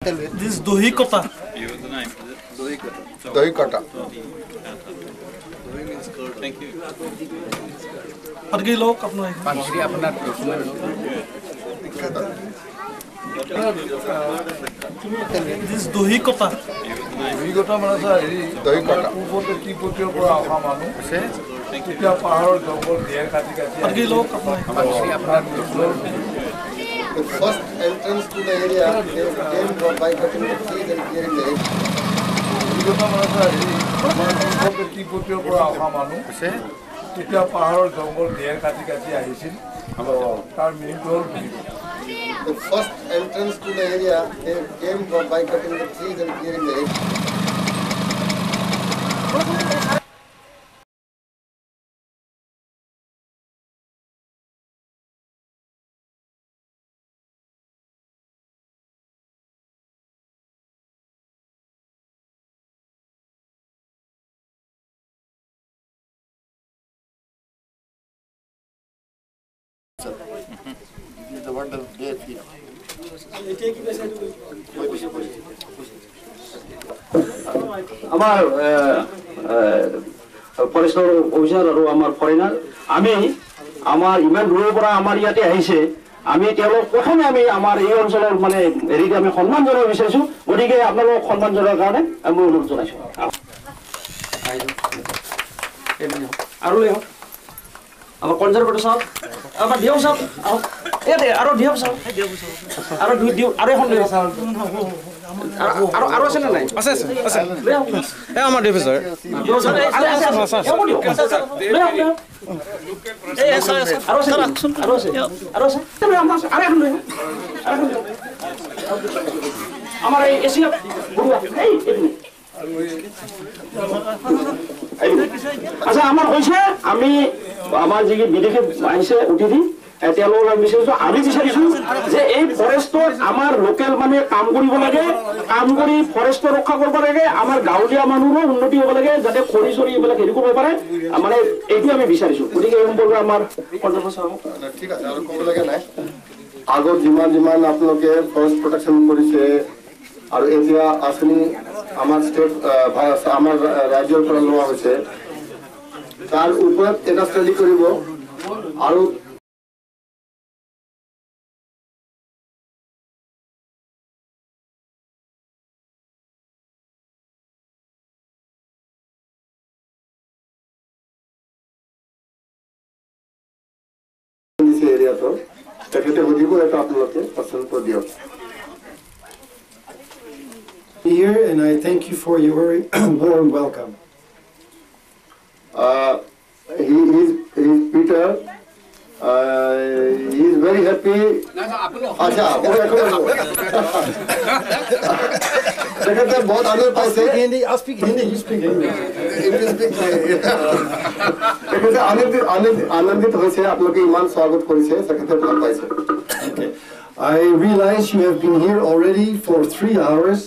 This is dahikata. Dahikata. Thank you. Pergi lo kapno. Pansri apna This is dahikata. Dahikata mana sa heri. Dahikata. Upote tipote pura akha manu. Se. Kita pahar jongol dier kati. Pergi lo kapno. pansri apna The first entrance to the area came by cutting the trees and clearing the area. Dahikata mana sa heri. Upote tipote pura akha manu. Se. Kita pahar jongol dier kati ahisil. Tar meaning to The first entrance to the area came by cutting the trees and clearing the area. This is the wonder day here. আমার ফৰেষ্টৰ officer আৰু আমাৰ foreigner আমি আমাৰ ইমান দূৰৰ পৰা আমাৰ ইয়াতে আহিছে আমি তেওঁলোক প্ৰথমে আমি আমাৰ এই অঞ্চলৰ মানে হেৰিক আমি সন্মান জনাব বিচাৰিছো গতিকে আপোনালোকক সন্মান জনাৰ কাৰণে আমি অনুৰোধ জনাইছো আৰু লৈ আমাৰ কনজাৰভেটৰ চাওক আমাৰ দিয়ক চাওক ইয়াতে আৰু দিয়ক চাওক আৰু দিয়ক আৰু এখন লৈ আৰু আছে নে নাই আছে এ আমাৰ ডিভি স্যাৰ আমাৰ এই এছিয়া আচ্ছা আমাৰ হৈছে আমি আমাৰ যি বিদেশে আহিছে অতিথি তেওঁলোকক আমি বিচাৰিছো যে এই ফৰেষ্টত আমাৰ লোকেল মানে কাম কৰিব লাগে কাম কৰি ফৰেষ্ট ৰক্ষা কৰিব লাগে আমাৰ গাঁৱলীয়া মানুহৰো উন্নতি হ'ব লাগে যাতে খৰি চৰি এইবিলাক হেৰি কৰিব পাৰে মানে এইটো আমি বিচাৰিছো গতিকে এই সম্পৰ্কে আমাৰ ঠিক আছে আৰু ক'ব লাগে নাই আগত যিমান আপোনালোকে ফৰেষ্ট প্ৰটেকশ্যন কৰিছে আৰু এতিয়া আঁচনি আমাৰ ষ্টেট আমাৰ ৰাজ্যৰ পৰা লোৱা হৈছে তাৰ ওপৰত এটা ষ্টাডি কৰিব আৰু এৰিয়াটো তেখেতে সুধিব এটা আপোনালোকে পচন্দ দিয়ক Here and I thank you for your warm welcome. He's Peter. He is very happy. अच्छा तेखते बहुत आनंद पाइছে Hindi, I'll speak Hindi. You speak Hindi. तेखते आनंदित হৈছে আপোনালোকে ইমান স্বাগত কৰিছে তেখতে ভাল পাইছে Okay. I realize you have been here already for 3 hours,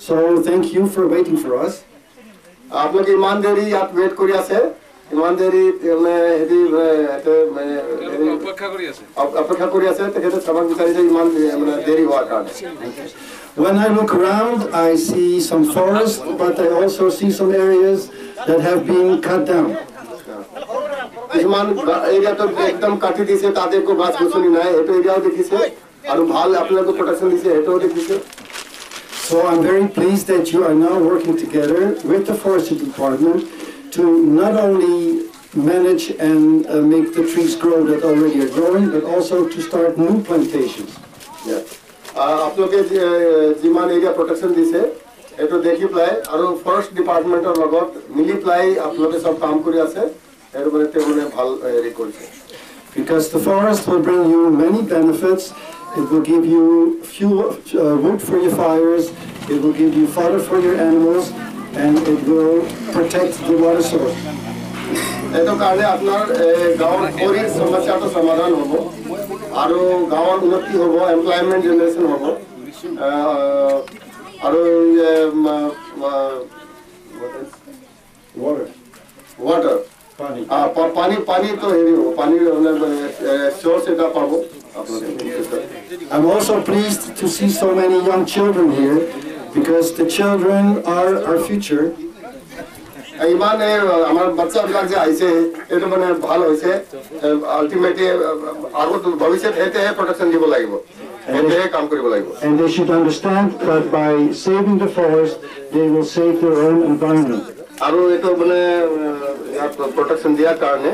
so thank you for waiting for us. আপোনালোকে ইমান দেৰি ইয়াত ৱেট কৰি আছে ইমান দেৰি হেৰি অপেক্ষা কৰি আছে তেখেতে চাব বিচাৰিছে ইমান দেৰি হোৱাৰ কাৰণে When I look around, I see some forest, but I also see some areas that have been cut down. কিছুমান এৰিয়াটো একদম কাটি দিছে তাতে একো গাছ গছনি নাই এইটো এৰিয়াও দেখিছে আৰু ভাল আপোনালোকে প্ৰটেকশ্যন দিছে এইটোও দেখিছে So I'm very pleased that you are now working together with the Forestry Department to not only manage and make the trees grow that already are growing, but also to start new plantations. আপোনালোকে যিমান area protection দিছে এইটো দেখি পেলাই আৰু forest ডিপাৰ্টমেণ্টৰ লগত মিলি পেলাই আপোনালোকে চব কাম কৰি আছে এইটো মানে তেওঁলোকে ভাল হেৰি কৰিছে Because the forest will bring you many benefits. It will give you fuel, wood for your fires, it will give you fodder for your animals, and it will protect the water source. এইটো কাৰণে আপোনাৰ গাঁৱৰ খৰিৰ সমস্যাটো সমাধান হ'ব আৰু গাঁৱৰ উন্নতি হ'ব এমপ্লয়মেণ্ট জেনেৰেশ্যন হ'ব আৰু ৱাটাৰ পানী তো হেৰি হ'ব পানীৰ চ'ৰ্চ এটা পাব I'm also pleased to see so many young children here because the children are our future. ইমানে আমাৰ বাচ্চাবিলাক যে আহিছে এইটো মানে ভাল হৈছে আলটিমেটলি আগত ভৱিষ্যত এতেহে প্ৰটেকশ্যন দিব লাগিব এতেহে কাম কৰিব লাগিব And they should understand that by saving the forest they will save their own environment. আৰু এইটো মানে ইয়াত প্ৰটেকশ্যন দিয়াৰ কাৰণে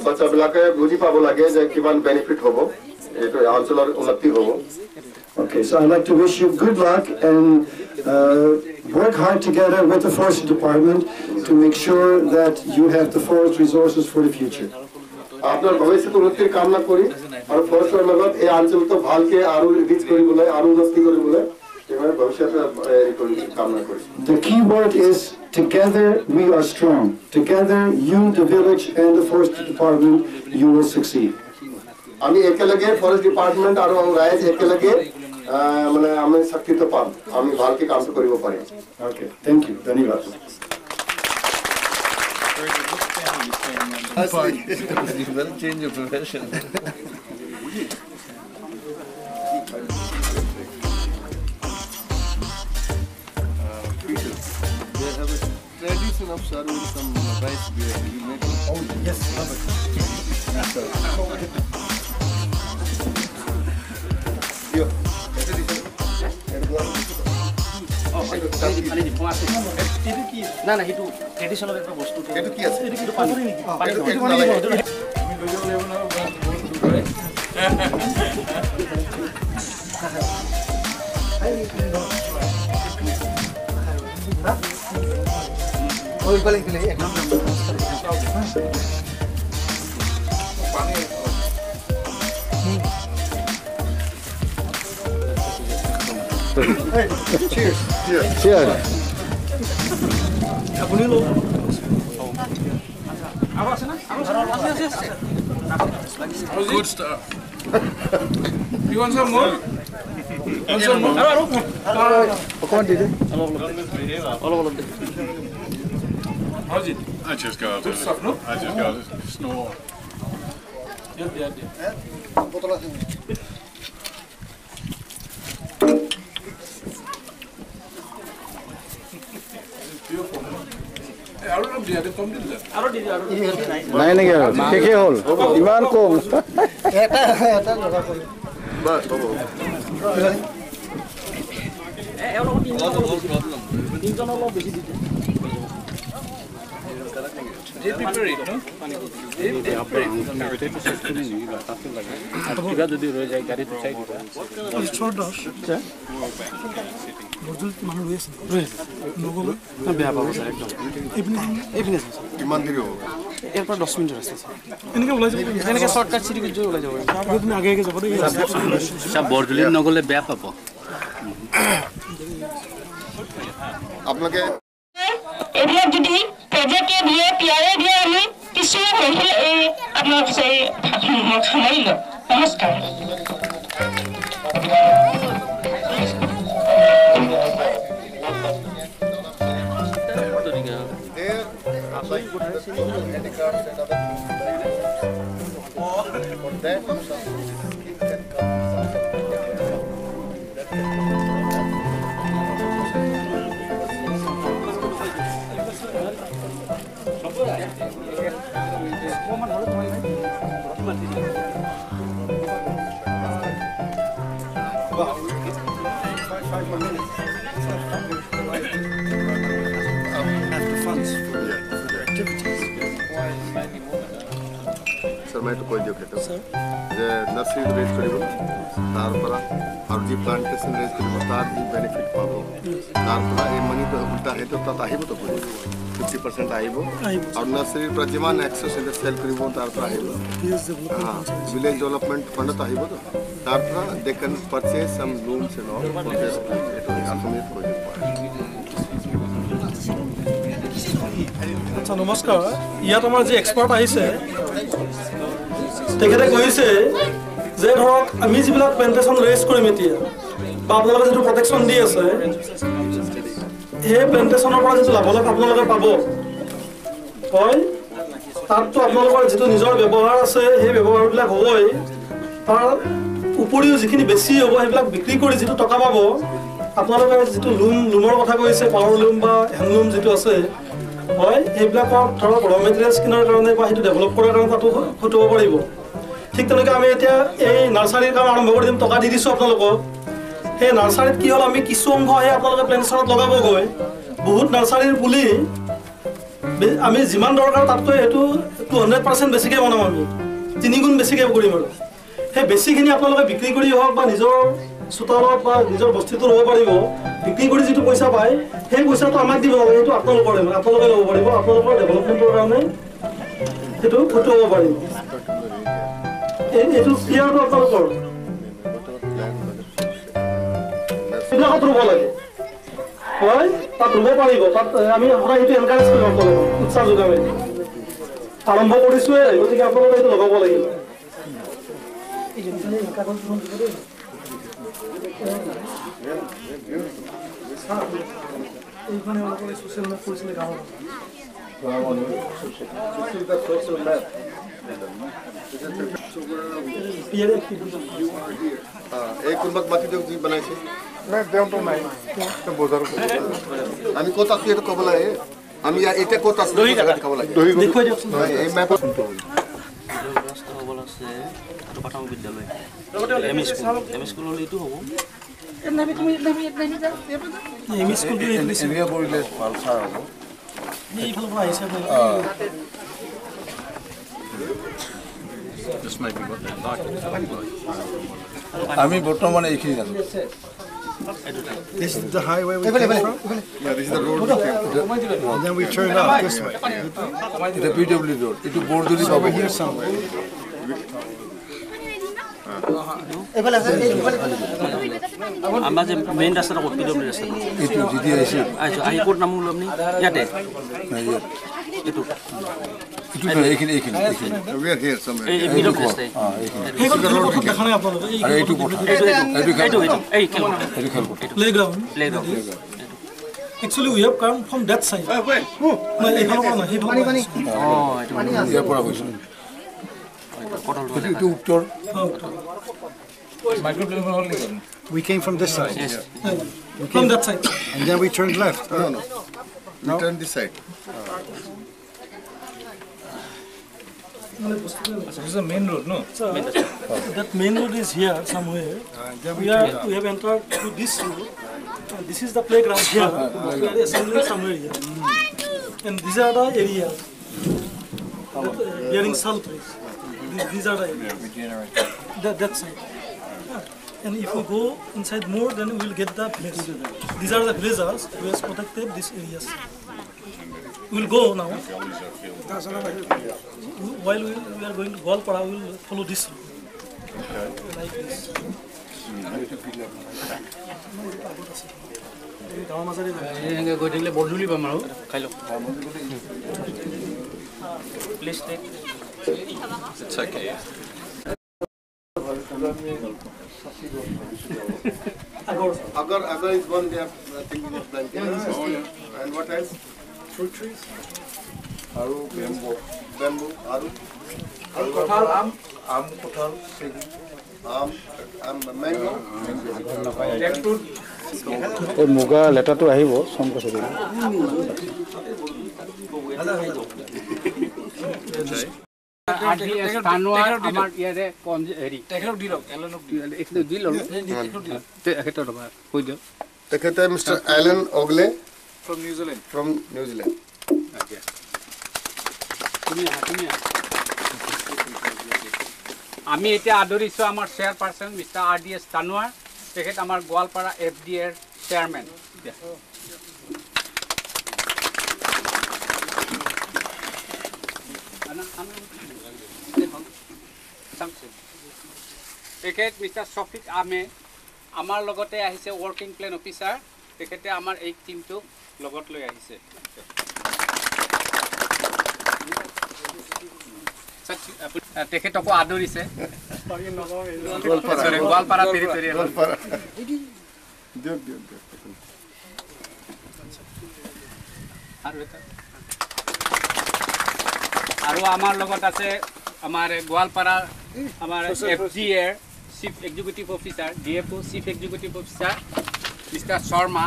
বাচ্চাবিলাকে বুজি পাব লাগে যে কিমান বেনিফিট হ'ব এইটো অঞ্চলৰ উন্নতি হ'ব Okay, so I'd like to wish you good luck and work hard together with the Forestry Department to make sure that you have the forest resources for the future. আপনার ভবিষ্যৎ উন্নতির কামনা করি আর ফরেস্টের লগত এই অঞ্চলটো ভালকে আরো রিচ কৰিবলৈ আৰো উন্নতি কৰিবলৈ এবারে ভবিষ্যতে কামনা করি The key word is together we are strong. Together you, the village and the Forestry Department, you will succeed. আমি একেলগে ফরেস্ট ডিপার্টমেন্ট আর রাইজ একেলগে মানে আমি শক্তিত পাম আমি ভালকে কাম কৰিব পাৰিম Okay, thank you. Dhanyavad. You will change your profession. They have a tradition of serving some rice beer. You make it? Oh, yes, love it. না না সেইটো ট্ৰেডিশনাল একটা বস্তু এইটো কি আছে এইটো পানী নেকি পানী ওই পানি খেলে একদম Cheers. Cheers. আপনি লোক Good stuff. You want some more? Come on, How's it? I just got Good stuff, no? I just got a snore. আৰু অলপ দিয়া কম দিল নাই নেকি আৰু শেষে হ'ল ইমান কম বাস বাবু They prepare it, no? ছোট দশ বজুল মানুহ রয়েছে নগলে না বেয়া পাবো স্যার একদম এপিনে কিমান দেৰি হ'ব এৰপৰ 10 মিনিট ৰাস্তা স্যাৰ এনেকে ওলাই যাব এনেকে শৰ্টকাট চিৰি গৈ ওলাই যাব তুমি আগে আগে যাব দেই সব বৰজুলিত নগলে বেয়া পাব আপোনালোকে এৰিয়া যদি প্ৰজেক্টে দিয়ে পিয়াৰে দিয়ে আমি কিছু হইলে এই আপনাৰ সেই সামৰিল নমস্কাৰ এইটো কৈ দিয়ক সেইটো যে নাৰ্চাৰী ৰেজ কৰিব তাৰ পৰা আৰু যি প্লান্টেশ্যন ৰেজ কৰিব তাৰ যি বেনিফিট পাব তাৰ পৰা এই মানিটো উল্টা সেইটো তাত আহিবতো 50% আহিব আৰু নাৰ্চাৰীৰ পৰা যিমান এক্সেছ চেল কৰিব তাৰ পৰা আহিব ভিলেজ ডেভেলপমেণ্ট ফাণ্ডত আহিবতো তাৰ পৰা দে কেন পাৰচেজ সাম লুমছ এণ্ড অল এইটো আসমীত কৈ দিব আচ্ছা নমস্কাৰ ইয়াত আমাৰ যে এক্সপাৰ্ট আহিছে তেখেতে কৈছে যে ধৰক আমি যিবিলাক প্লেণ্টেশ্যন ৰেজ কৰিম এতিয়া বা আপোনালোকে যিটো প্ৰটেকশ্যন দি আছে সেই প্লেণ্টেশ্যনৰ পৰা যিটো লাভালাভ আপোনালোকে পাব হয় তাততো আপোনালোকৰ যিটো নিজৰ ব্যৱহাৰ আছে সেই ব্যৱহাৰবিলাক হ'বই তাৰ উপৰিও যিখিনি বেছি হ'ব সেইবিলাক বিক্ৰী কৰি যিটো টকা পাব আপোনালোকে যিটো লুমৰ কথা কৈছে পাৱাৰ লুম বা হেণ্ডলুম যিটো আছে হয় সেইবিলাকৰ ধৰক ৰ মেটেৰিয়েলছ কিনাৰ কাৰণে বা সেইটো ডেভেলপ কৰাৰ কাৰণে তাতো হয়তো হ'ব পাৰিব ঠিক তেনেকৈ আমি এতিয়া এই নাৰ্চাৰীৰ কাম আৰম্ভ কৰি দিম টকা দি দিছোঁ আপোনালোকক সেই নাৰ্চাৰীত কি হ'ল আমি কিছু অংশ সেই আপোনালোকে প্লেণ্টেশ্যনত লগাবগৈ বহুত নাৰ্চাৰীৰ পুলি আমি যিমান দৰকাৰ তাতকৈ এইটো 200% বেছিকৈ বনাম আমি 3 গুণ বেছিকৈ কৰিম আৰু সেই বেছিখিনি আপোনালোকে বিক্ৰী কৰি হওক বা নিজৰ চোতালত বা নিজৰ বস্তুটো ল'ব পাৰিব বিক্ৰী কৰি যিটো পইচা পায় সেই পইচাটো আমাক দিব নালাগে সেইটো আপোনালোকৰে মানে আপোনালোকে ল'ব পাৰিব আপোনালোকৰ ডেভেলপমেণ্টৰ কাৰণে সেইটো হয়তো হ'ব পাৰিব এইটো ক্লিয়াৰটো আপোনালোকৰ এইবিলাকত ৰুব লাগে হয় তাত ৰুব পাৰিব তাত আমি সদায় সেইটো এনকাৰেজ কৰিব আপোনালোকক উৎসাহ যোগাবে আৰম্ভ কৰিছোঁহে গতিকে আপোনালোকে সেইটো লগাব লাগিব এইখানে অলপলৈ ছ'চিয়েল মেপ কৰিছিলে গাঁৱত এই কোনোবাক মাতি দিয়ক যি বনাইছে আমি ক'ত আছো এইটো ক'ব লাগে আমি এতিয়া ক'ত আছো ক'ব লাগে দেখুৱাই দিয়কচোন এই মেপত প্ৰাথমিক বিদ্যালয় এম ই স্কুল হ'লে এইটো হ'ব এম ই স্কুলটো এনেকৈ কৰিলে ভাল ছাৰ হ'ব এইফালৰ পৰা আহিছে আমি বৰ্তমান এইখিনি জানো This is the highway we came from? Yeah, this is the road we came from. And then we turn out this way. এটা PW road এইটো বৰদলি পাব Here somewhere. আমাৰ যে মেইন ৰাস্তাটো ক'ত PW ৰাস্তাটো এইটো যদি আহিছে আহি ক'ত নাম ল'লো আপুনি ইয়াতে এইটো এইখিনি We are here somewhere. এই মিডল ৰাস্তাই সেইখন খেলপথাৰ দেখা নাই আপোনালোকে আৰু এইটো কথা এই খেল এইটো খেলপথাৰ playground playground actually we have কাম ফ্ৰম ডেট চাইড এইফালৰ পৰা নহয় সেইফালৰ পৰা ইয়াৰ পৰা গৈছোঁ এইটো উত্তৰ We came from this side. from that side And then we turned left. No. We turn this side. This is the main road, no? that main road is here somewhere we have entered to this road this is the playground here we are assembling somewhere here and these are the area bearing sal trees these are the areas that side and if we go inside more then we will get the village these are the villagers who has protected these areas we will go now while we are going to Golpara we will follow this route like this গাঁৱৰ মাজেৰে এনেকৈ গৈ থাকিলে বৰজুলি পাম আৰু খাই লওক please take Agar is one they are thinking of planting. And what else? Fruit trees? Aru, bamboo, aru. কঁঠাল আম কঁঠাল Mango. এই মুগা লেটাটো আহিব সংকোচৰি Mr. Alan Ogle from New Zealand. আমি এতিয়া আদৰিছো আমাৰ চেয়াৰপাৰ্সন মিস্টাৰ RDS তানোৱাৰ তেখেত আমাৰ গোৱালপাৰা FDA চেয়াৰম্যান তেখেত মিস্টাৰ শফিক আমে আমাৰ লগতে আহিছে ওয়াৰ্কিং প্ল্যান অফিসাৰ তেখেতে আমাৰ এই টিমটো লগত লৈ আহিছে তেখেতকো আদৰিছে গোৱালপাৰা টেৰিটৰিয়েল আৰু আমাৰ লগত আছে আমাৰ গোয়ালপাড়া আমাৰ FG এৰ chief executive officer DFO chief executive officer mister Sharma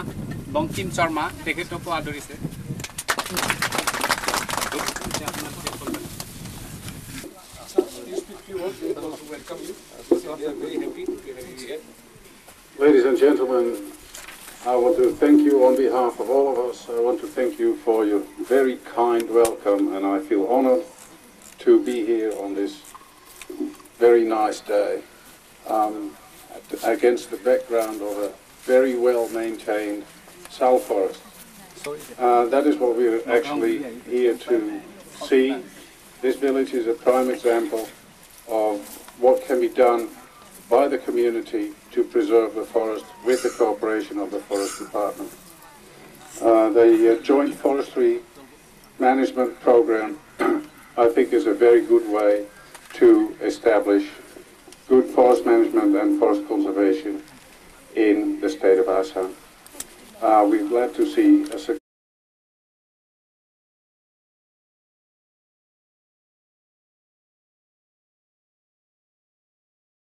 Bankim Sharma তেখেতকো আদৰিছে Ladies and gentlemen, I want to thank you on behalf of all of us. I want to thank you for your very kind welcome, and I feel honored to be here on this very nice day against the background of a very well-maintained sal forest. That is what we're actually here to see. This village is a prime example of what can be done by the community to preserve the forest with the cooperation of the Forest Department. The Joint Forestry Management Program, I think, is a very good way to establish good forest management and forest conservation in the state of Assam. We're glad to see a